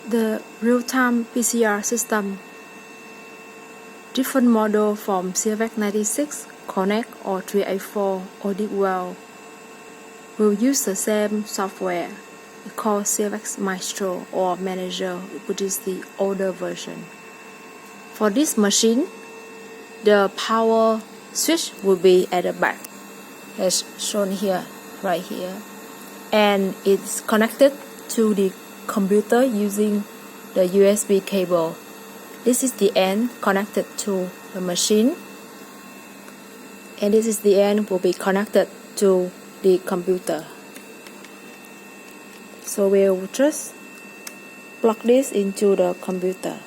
The real-time PCR system, different model from CFX96, Connect or 384 or Digwell, will use the same software called CFX Maestro or Manager, which is the older version. For this machine, the power switch will be at the back, as shown here, right here, and it's connected to the computer using the USB cable. This is the end connected to the machine, and this is the end will be connected to the computer. So we'll just plug this into the computer.